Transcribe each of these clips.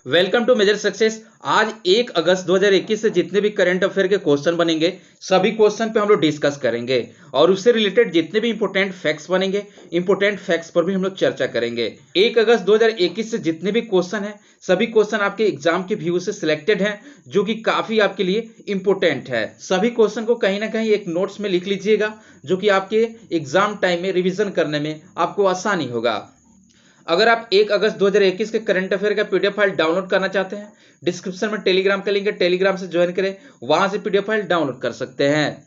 Welcome to major success. आज 1 अगस्त 2021 से जितने भी करंट अफेयर के क्वेश्चन बनेंगे सभी क्वेश्चन पे हम लोग डिस्कस करेंगे और उससे रिलेटेड जितने भी इंपॉर्टेंट फैक्ट्स बनेंगे इंपॉर्टेंट फैक्ट्स पर भी हम लोग चर्चा करेंगे। 1 अगस्त 2021 से जितने भी क्वेश्चन हैं सभी क्वेश्चन आपके एग्जाम के व्यू से सिलेक्टेड हैं जो कि काफी आपके लिए इंपॉर्टेंट है। सभी क्वेश्चन को कहीं ना कहीं एक नोट्स में लिख लीजिएगा जो कि आपके एग्जाम टाइम में रिविजन करने में आपको आसानी होगा। अगर आप 1 अगस्त 2021 के करंट अफेयर का पीडीएफ फाइल डाउनलोड करना चाहते हैं, डिस्क्रिप्शन में टेलीग्राम का लिंक है, टेलीग्राम से ज्वाइन करें, वहां से पीडीएफ फाइल डाउनलोड कर सकते हैं।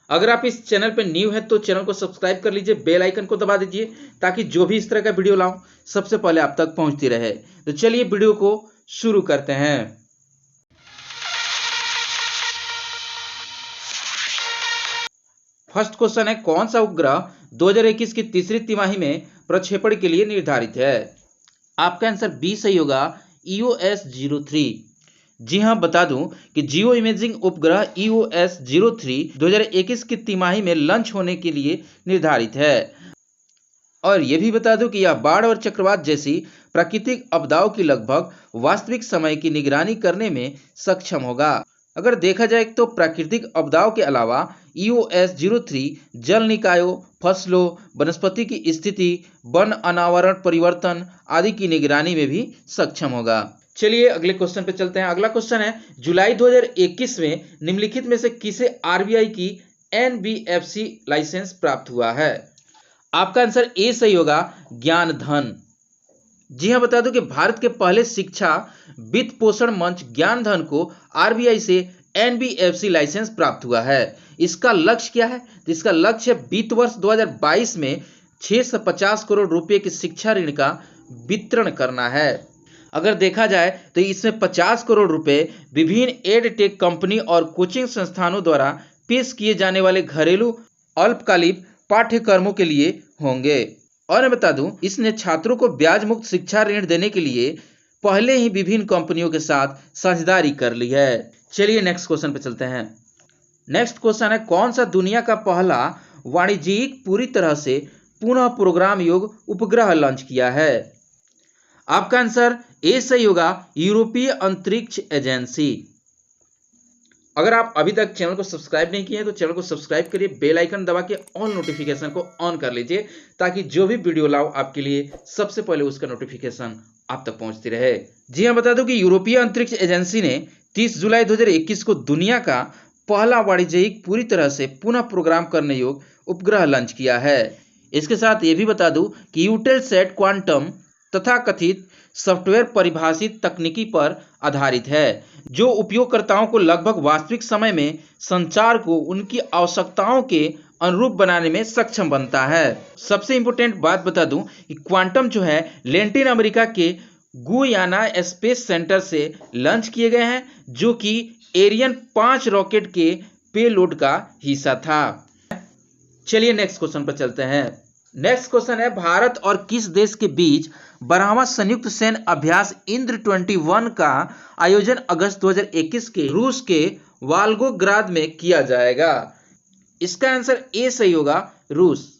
अगर आप इस चैनल पर न्यू हैं तो चैनल को सब्सक्राइब कर लीजिए, बेल आइकन को दबा दीजिए ताकि जो भी इस तरह का वीडियो लाऊं सबसे पहले आप तक पहुंचती रहे। तो चलिए वीडियो को शुरू करते हैं। फर्स्ट क्वेश्चन है, कौन सा उपग्रह 2021 की तीसरी तिमाही में प्रक्षेपण के लिए निर्धारित है? आपका आंसर बी सही होगा, EOS-03। जी हां, बता दूं कि जियो इमेजिंग उपग्रह EOS-03 2021 की तिमाही में लॉन्च होने के लिए निर्धारित है। और यह भी बता दूं कि यह बाढ़ और चक्रवात जैसी प्राकृतिक आपदाओं की लगभग वास्तविक समय की निगरानी करने में सक्षम होगा। अगर देखा जाए तो प्राकृतिक आपदाओं के अलावा EOS-03 जल निकायों, फसलों, वनस्पति की स्थिति, वन अनावरण परिवर्तन आदि की निगरानी में भी सक्षम होगा। चलिए अगले क्वेश्चन पे चलते हैं। अगला क्वेश्चन है, जुलाई 2021 में निम्नलिखित में से किसे RBI की NBFC लाइसेंस प्राप्त हुआ है? आपका आंसर ए सही होगा, ज्ञान धन। जी हां, बता दूं कि भारत के पहले शिक्षा वित्त पोषण मंच ज्ञान धन को RBI से NBFC लाइसेंस प्राप्त हुआ है। इसका लक्ष्य क्या है? इसका लक्ष्य वित्त वर्ष 2022 में 650 करोड़ रुपए की शिक्षा ऋण का वितरण करना है। अगर देखा जाए तो इसमें 50 करोड़ रुपए विभिन्न एडटेक कंपनी और कोचिंग संस्थानों द्वारा पेश किए जाने वाले घरेलू अल्पकालिक पाठ्यक्रमों के लिए होंगे। और मैं बता दूं, इसने छात्रों को ब्याज मुक्त शिक्षा ऋण देने के लिए पहले ही विभिन्न कंपनियों के साथ साझेदारी कर ली है। चलिए नेक्स्ट क्वेश्चन पे चलते हैं। नेक्स्ट क्वेश्चन है, कौन सा दुनिया का पहला वाणिज्यिक पूरी तरह से पुनः प्रोग्राम योग्य उपग्रह लॉन्च किया है? आपका आंसर ए सही होगा, यूरोपीय अंतरिक्ष एजेंसी। अगर आप अभी तक चैनल को सब्सक्राइब नहीं किए हैं तो चैनल को सब्सक्राइब करिए, बेल आइकन दबा के ऑल नोटिफिकेशन को ऑन कर लीजिए ताकि जो भी वीडियो लाओ आपके लिए सबसे पहले उसका नोटिफिकेशन आप तक पहुंचती रहे। जी हां, बता दूं कि यूरोपीय अंतरिक्ष एजेंसी ने 30 जुलाई 2021 को दुनिया का पहला वाणिज्यिक पूरी तरह से पुनः प्रोग्राम करने योग्य उपग्रह लॉन्च किया है। इसके साथ ये भी बता दूं कि यूटेलसैट क्वांटम तथाकथित सॉफ्टवेयर परिभाषित तकनीकी पर आधारित है जो उपयोगकर्ताओं को लगभग वास्तविक समय में संचार को उनकी आवश्यकताओं के अनुरूप बनाने में सक्षम बनता है। सबसे इंपॉर्टेंट बात बता दूं कि क्वांटम जो है लैटिन अमेरिका के गुयाना स्पेस सेंटर से लॉन्च किए गए हैं जो कि एरियन 5 रॉकेट के पेलोड का हिस्सा था। चलिए नेक्स्ट क्वेश्चन पर चलते हैं। नेक्स्ट क्वेश्चन है, भारत और किस देश के बीच 12वां संयुक्त सैन्य अभ्यास इंद्र-21 का आयोजन अगस्त 2021 के रूस के वाल्गोग्राद में किया जाएगा? इसका आंसर ए सही होगा, रूस।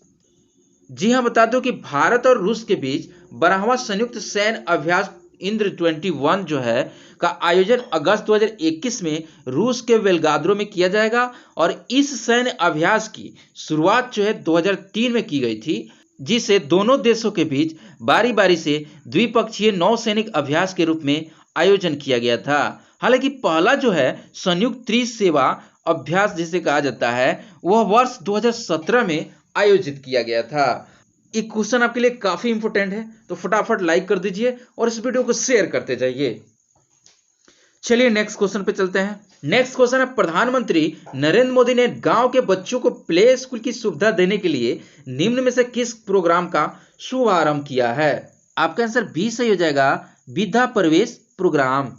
जी हां, बता दो कि भारत और रूस के बीच 12वां संयुक्त सैन्य अभ्यास इंद्र-21 जो है का आयोजन अगस्त 2021 में रूस के वेलगाद्रो में किया जाएगा। और इस सैन्य अभ्यास की शुरुआत जो है 2003 में की गई थी, जिसे दोनों देशों के बीच बारी बारी से द्विपक्षीय नौसैनिक अभ्यास के रूप में आयोजन किया गया था। हालांकि पहला जो है संयुक्त त्रिसेवा अभ्यास जिसे कहा जाता है वह वर्ष 2017 में आयोजित किया गया था। एक क्वेश्चन आपके लिए काफी इंपॉर्टेंट है तो फटाफट लाइक कर दीजिए और इस वीडियो को शेयर करते जाइए। चलिए नेक्स्ट क्वेश्चन पे चलते हैं। नेक्स्ट क्वेश्चन है, प्रधानमंत्री नरेंद्र मोदी ने गांव के बच्चों को प्ले स्कूल की सुविधा देने के लिए निम्न में से किस प्रोग्राम का शुभारंभ किया है? आपका आंसर बी सही हो जाएगा, विद्या प्रवेश प्रोग्राम।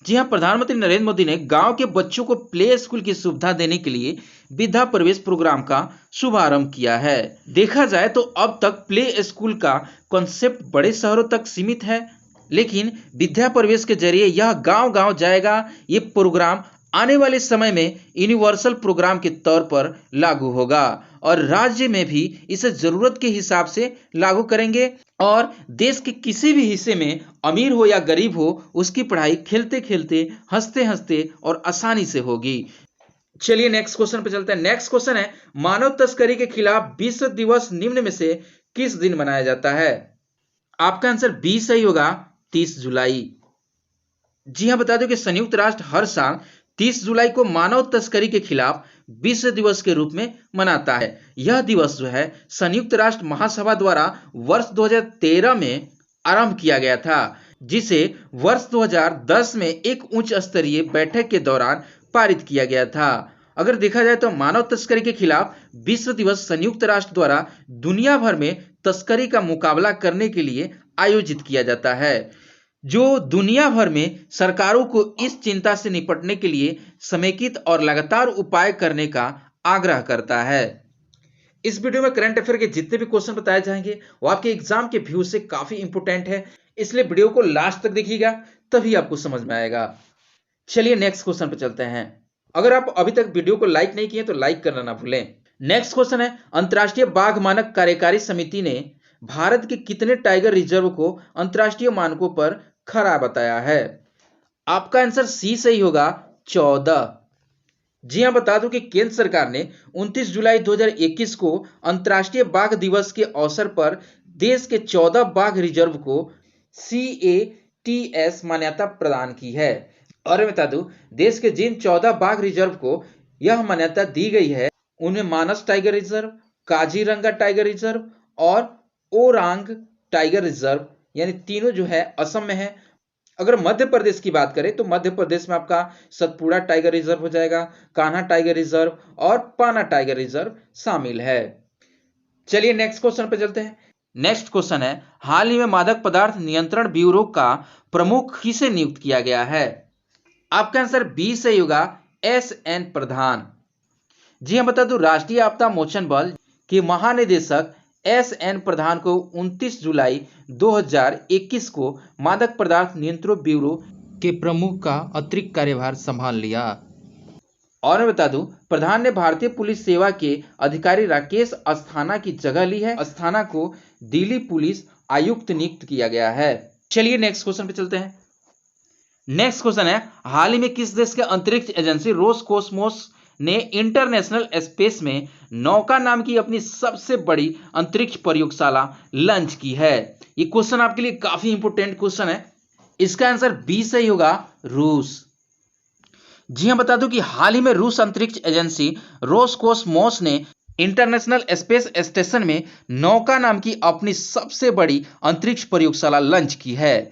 जी हां, प्रधानमंत्री नरेंद्र मोदी ने गांव के बच्चों को प्ले स्कूल की सुविधा देने के लिए विद्या प्रवेश प्रोग्राम का शुभारंभ किया है। देखा जाए तो अब तक प्ले स्कूल का कॉन्सेप्ट बड़े शहरों तक सीमित है, लेकिन विद्या प्रवेश के जरिए यह गांव-गांव जाएगा। ये प्रोग्राम आने वाले समय में यूनिवर्सल प्रोग्राम के तौर पर लागू होगा और राज्य में भी इसे जरूरत के हिसाब से लागू करेंगे और देश के किसी भी हिस्से में अमीर हो या गरीब हो उसकी पढ़ाई खेलते खेलते हंसते हंसते और आसानी से होगी। चलिए नेक्स्ट क्वेश्चन पे चलते हैं। नेक्स्ट क्वेश्चन है, मानव तस्करी के खिलाफ विश्व दिवस निम्न में से किस दिन मनाया जाता है? आपका आंसर बी सही होगा, 30 जुलाई। जी हां, बता दो कि संयुक्त राष्ट्र हर साल 30 जुलाई को मानव तस्करी के खिलाफ विश्व दिवस के रूप में मनाता है। यह दिवस जो है संयुक्त राष्ट्र महासभा द्वारा वर्ष 2013 में आरंभ किया गया था, जिसे वर्ष 2010 में एक उच्च स्तरीय बैठक के दौरान पारित किया गया था। अगर देखा जाए तो मानव तस्करी के खिलाफ विश्व दिवस संयुक्त राष्ट्र द्वारा दुनिया भर में तस्करी का मुकाबला करने के लिए आयोजित किया जाता है, जो दुनिया भर में सरकारों को इस चिंता से निपटने के लिए समेकित और लगातार उपाय करने का आग्रह करता है। इस वीडियो में करंट अफेयर के जितने भी क्वेश्चन बताए जाएंगे वो आपके एग्जाम के व्यू से काफी इंपोर्टेंट है, इसलिए वीडियो को लास्ट तक देखिएगा तभी आपको समझ में आएगा। चलिए नेक्स्ट क्वेश्चन पर चलते हैं। अगर आप अभी तक वीडियो को लाइक नहीं किए तो लाइक करना ना भूलें। नेक्स्ट क्वेश्चन है, अंतर्राष्ट्रीय बाघ मानक कार्यकारी समिति ने भारत के कितने टाइगर रिजर्व को अंतर्राष्ट्रीय मानकों पर खरा बताया है? आपका आंसर सी सही होगा, 14। जी हां, बता दूं कि केंद्र सरकार ने 29 जुलाई 2021 को अंतर्राष्ट्रीय बाघ दिवस के अवसर पर देश के 14 बाघ रिजर्व को CATS मान्यता प्रदान की है। और बता दूं, देश के जिन 14 बाघ रिजर्व को यह मान्यता दी गई है उनमें Manas tiger reserve, Kaziranga tiger reserve और ओरांग टाइगर रिजर्व, यानी तीनों जो है असम में है। अगर मध्य प्रदेश की बात करें तो मध्य प्रदेश में आपका सतपुड़ा टाइगर रिजर्व हो जाएगा, कान्हा टाइगर रिजर्व और पाना टाइगर रिजर्व शामिल है। चलिए नेक्स्ट क्वेश्चन पे चलते हैं। नेक्स्ट क्वेश्चन है, हाल ही में मादक पदार्थ नियंत्रण ब्यूरो का प्रमुख किसे नियुक्त किया गया है? आपका आंसर बी सही होगा, SN प्रधान। जी हां, बता दूं, राष्ट्रीय आपदा मोचन बल के महानिदेशक SN प्रधान को 29 जुलाई 2021 को मादक पदार्थ नियंत्रण ब्यूरो के प्रमुख का अतिरिक्त कार्यभार संभाल लिया। और मैं बता दूं, प्रधान ने भारतीय पुलिस सेवा के अधिकारी राकेश अस्थाना की जगह ली है। अस्थाना को दिल्ली पुलिस आयुक्त नियुक्त किया गया है। चलिए नेक्स्ट क्वेश्चन पे चलते हैं। नेक्स्ट क्वेश्चन है, हाल ही में किस देश के अंतरिक्ष एजेंसी रोसकोसमोस ने इंटरनेशनल स्पेस में नौका नाम की अपनी सबसे बड़ी अंतरिक्ष प्रयोगशाला लॉन्च की है? ये क्वेश्चन आपके लिए काफी इंपोर्टेंट क्वेश्चन है। इसका आंसर बी सही होगा, रूस। जी हां, बता दूं कि हाल ही में रूस अंतरिक्ष एजेंसी रोसकोसमोस ने इंटरनेशनल स्पेस स्टेशन में नौका नाम की अपनी सबसे बड़ी अंतरिक्ष प्रयोगशाला लॉन्च की है।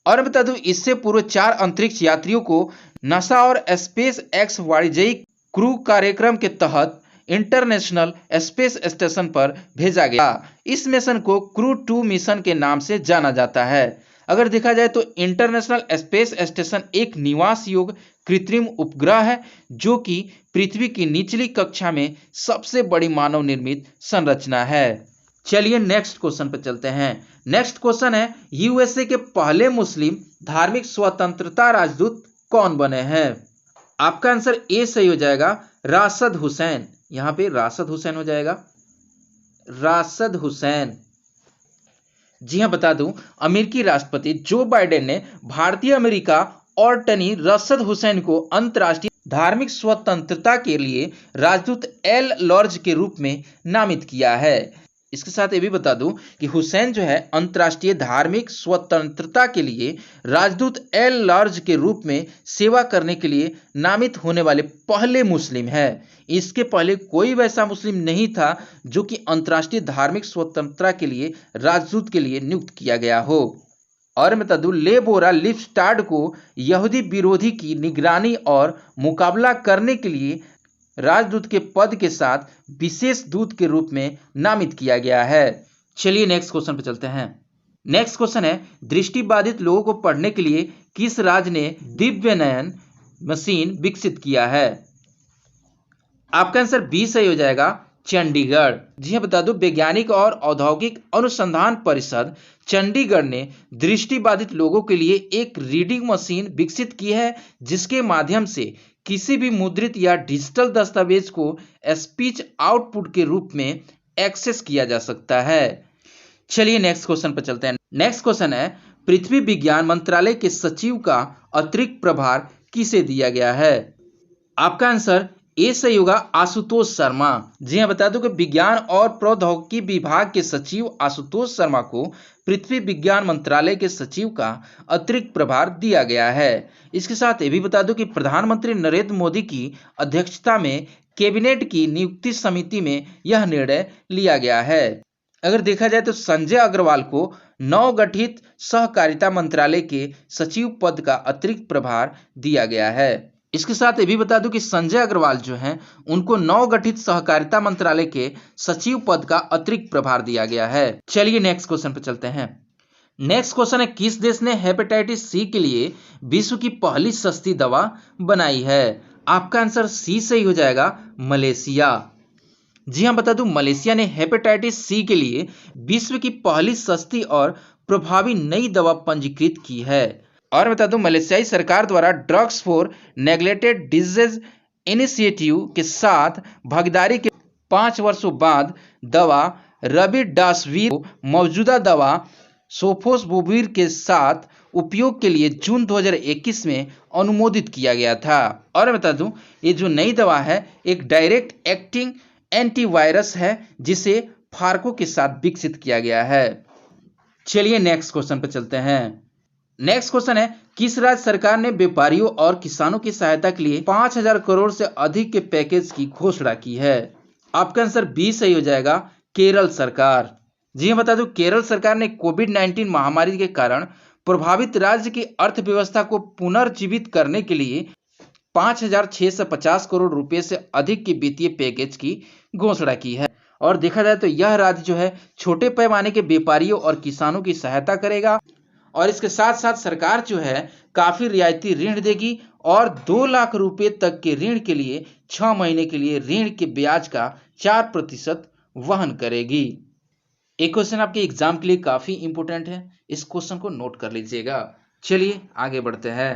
और बता दूं, इससे पूर्व 4 अंतरिक्ष यात्रियों को नासा और स्पेस एक्स वाणिज्यिक क्रू कार्यक्रम के तहत इंटरनेशनल स्पेस स्टेशन पर भेजा गया। इस मिशन को क्रू 2 मिशन के नाम से जाना जाता है। अगर देखा जाए तो इंटरनेशनल स्पेस स्टेशन एक निवास योग्य कृत्रिम उपग्रह है जो कि पृथ्वी की निचली कक्षा में सबसे बड़ी मानव निर्मित संरचना है। चलिए नेक्स्ट क्वेश्चन पर चलते हैं। नेक्स्ट क्वेश्चन है, USA के पहले मुस्लिम धार्मिक स्वतंत्रता राजदूत कौन बने हैं? आपका आंसर ए सही हो जाएगा, राशिद हुसैन। यहां पे राशिद हुसैन हो जाएगा, राशिद हुसैन। जी हां, बता दूं, अमेरिकी राष्ट्रपति जो बाइडेन ने भारतीय अमेरिका अटॉर्नी राशिद हुसैन को अंतर्राष्ट्रीय धार्मिक स्वतंत्रता के लिए राजदूत एल लॉर्ज के रूप में नामित किया है। इसके साथ ये भी बता दूं कि हुसैन जो है अंतर्राष्ट्रीय धार्मिक स्वतंत्रता के लिए राजदूत एल लॉर्ज के रूप में सेवा करने के लिए नामित होने वाले पहले मुस्लिम है। इसके पहले कोई वैसा मुस्लिम नहीं था जो कि अंतर्राष्ट्रीय धार्मिक स्वतंत्रता के लिए राजदूत के लिए नियुक्त किया गया हो। और बता दूं, लेबोरा लिपस्टाड को यहूदी विरोधी की निगरानी और मुकाबला करने के लिए राजदूत के पद के साथ विशेष दूत के रूप में नामित किया गया है। चलिए नेक्स्ट क्वेश्चन पर चलते हैं। नेक्स्ट क्वेश्चन है, दृष्टिबाधित लोगों को पढ़ने के लिए किस राज्य ने दिव्य नयन मशीन विकसित किया है? आपका आंसर बी सही हो जाएगा, चंडीगढ़। जी हां, बता दूं, वैज्ञानिक और औद्योगिक अनुसंधान परिषद चंडीगढ़ ने दृष्टिबाधित लोगों के लिए एक रीडिंग मशीन विकसित की है जिसके माध्यम से किसी भी मुद्रित या डिजिटल दस्तावेज को स्पीच आउटपुट के रूप में एक्सेस किया जा सकता है। चलिए नेक्स्ट क्वेश्चन पर चलते हैं। नेक्स्ट क्वेश्चन है, पृथ्वी विज्ञान मंत्रालय के सचिव का अतिरिक्त प्रभार किसे दिया गया है? आपका आंसर ए सही होगा, आशुतोष शर्मा। जी हाँ, बता दूं कि विज्ञान और प्रौद्योगिकी विभाग के सचिव आशुतोष शर्मा को पृथ्वी विज्ञान मंत्रालय के सचिव का अतिरिक्त प्रभार दिया गया है। इसके साथ ये भी बता दूं कि प्रधानमंत्री नरेंद्र मोदी की अध्यक्षता में कैबिनेट की नियुक्ति समिति में यह निर्णय लिया गया है। अगर देखा जाए तो संजय अग्रवाल को नवगठित सहकारिता मंत्रालय के सचिव पद का अतिरिक्त प्रभार दिया गया है। इसके साथ ये भी बता दूं कि संजय अग्रवाल जो हैं उनको नवगठित सहकारिता मंत्रालय के सचिव पद का अतिरिक्त प्रभार दिया गया है। चलिए नेक्स्ट क्वेश्चन पर चलते हैं। नेक्स्ट क्वेश्चन है, किस देश ने हेपेटाइटिस सी के लिए विश्व की पहली सस्ती दवा बनाई है? आपका आंसर सी सही हो जाएगा, मलेशिया। जी हाँ, बता दूं मलेशिया ने हेपेटाइटिस सी के लिए विश्व की पहली सस्ती और प्रभावी नई दवा पंजीकृत की है। और बता दूं मलेशियाई सरकार द्वारा drugs for neglected disease initiative के साथ भागीदारी के 5 वर्षों बाद दवा रेमडेसिविर को मौजूदा दवा सोफोस्बुवीर के साथ उपयोग के लिए जून 2021 में अनुमोदित किया गया था। और बता दूं ये जो नई दवा है एक डायरेक्ट एक्टिंग एंटीवायरस है जिसे फार्को के साथ विकसित किया गया है। चलिए नेक्स्ट क्वेश्चन पर चलते हैं। नेक्स्ट क्वेश्चन है, किस राज्य सरकार ने व्यापारियों और किसानों की सहायता के लिए 5,000 करोड़ से अधिक के पैकेज की घोषणा की है? आपका आंसर बी सही हो जाएगा, केरल सरकार। जी हाँ, बता दूं केरल सरकार ने कोविड-19 महामारी के कारण प्रभावित राज्य की अर्थव्यवस्था को पुनर्जीवित करने के लिए 5,650 करोड़ रुपए से अधिक के वित्तीय पैकेज की घोषणा की है। और देखा जाए तो यह राज्य जो है छोटे पैमाने के व्यापारियों और किसानों की सहायता करेगा और इसके साथ साथ सरकार जो है काफी रियायती ऋण देगी और 2 लाख रुपए तक के ऋण के लिए 6 महीने के लिए ऋण के ब्याज का 4% वहन करेगी। एक क्वेश्चन आपके एग्जाम के लिए काफी इंपोर्टेंट है, इस क्वेश्चन को नोट कर लीजिएगा। चलिए आगे बढ़ते हैं।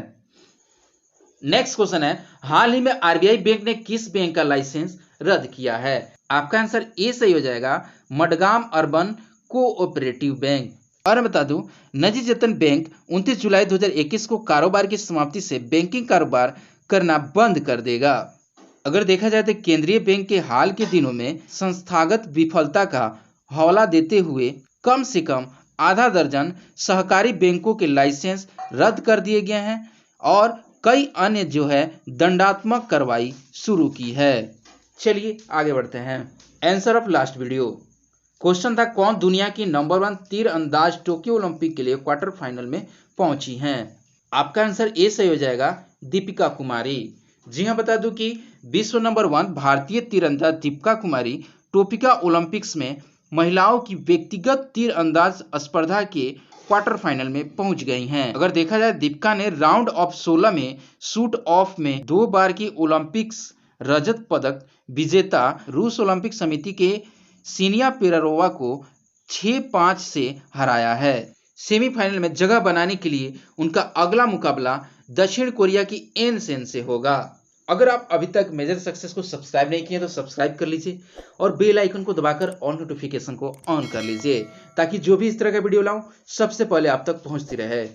नेक्स्ट क्वेश्चन है, हाल ही में आरबीआई बैंक ने किस बैंक का लाइसेंस रद्द किया है? आपका आंसर ए सही हो जाएगा, मडगाम अर्बन कोऑपरेटिव बैंक। और बता दूं नजीजतन बैंक 29 जुलाई 2021 को कारोबार की समाप्ति से बैंकिंग कारोबार करना बंद कर देगा। अगर देखा जाए तो केंद्रीय बैंक के हाल के दिनों में संस्थागत विफलता का हवाला देते हुए कम से कम आधा दर्जन सहकारी बैंकों के लाइसेंस रद्द कर दिए गए हैं और कई अन्य जो है दंडात्मक कार्रवाई शुरू की है। चलिए आगे बढ़ते हैं। Answer of last video question था, कौन दुनिया की नंबर 1 तीरंदाज टोक्यो ओलंपिक के लिए क्वार्टर फाइनल में पहुंची हैं? आपका आंसर ए सही हो जाएगा, दीपिका कुमारी। जी हाँ, बता दूं कि विश्व नंबर 1 भारतीय तीरंदाज दीपिका कुमारी टोक्यो ओलंपिक्स में महिलाओं की व्यक्तिगत तीरंदाज स्पर्धा के क्वार्टर फाइनल में पहुंच गई हैं। अगर देखा जाए दीपिका ने राउंड ऑफ 16 में शूट ऑफ में 2 बार की ओलंपिक्स रजत पदक विजेता रूस ओलंपिक समिति के सीनिया पेरारोवा को 6-5 से हराया है। सेमीफाइनल में जगह बनाने के लिए उनका अगला मुकाबला दक्षिण कोरिया की एन सेन से होगा। अगर आप अभी तक मेजर सक्सेस को सब्सक्राइब नहीं किए तो सब्सक्राइब कर लीजिए और बेल आइकन को दबाकर ऑल नोटिफिकेशन को ऑन कर लीजिए ताकि जो भी इस तरह का वीडियो लाऊं सबसे पहले आप तक पहुंचती रहे।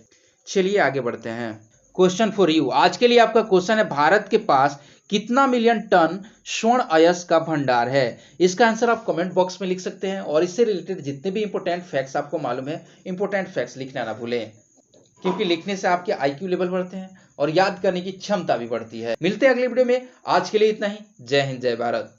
चलिए आगे बढ़ते हैं। क्वेश्चन फॉर यू, आज के लिए आपका क्वेश्चन है, भारत के पास कितना मिलियन टन स्वर्ण अयस्क का भंडार है? इसका आंसर आप कमेंट बॉक्स में लिख सकते हैं और इससे रिलेटेड जितने भी इंपॉर्टेंट फैक्ट्स आपको मालूम है इंपॉर्टेंट फैक्ट्स लिखना ना भूलें, क्योंकि लिखने से आपके आईक्यू लेवल बढ़ते हैं और याद करने की क्षमता भी बढ़ती है। मिलते हैं अगले वीडियो में, आज के लिए इतना ही। जय हिंद, जय भारत।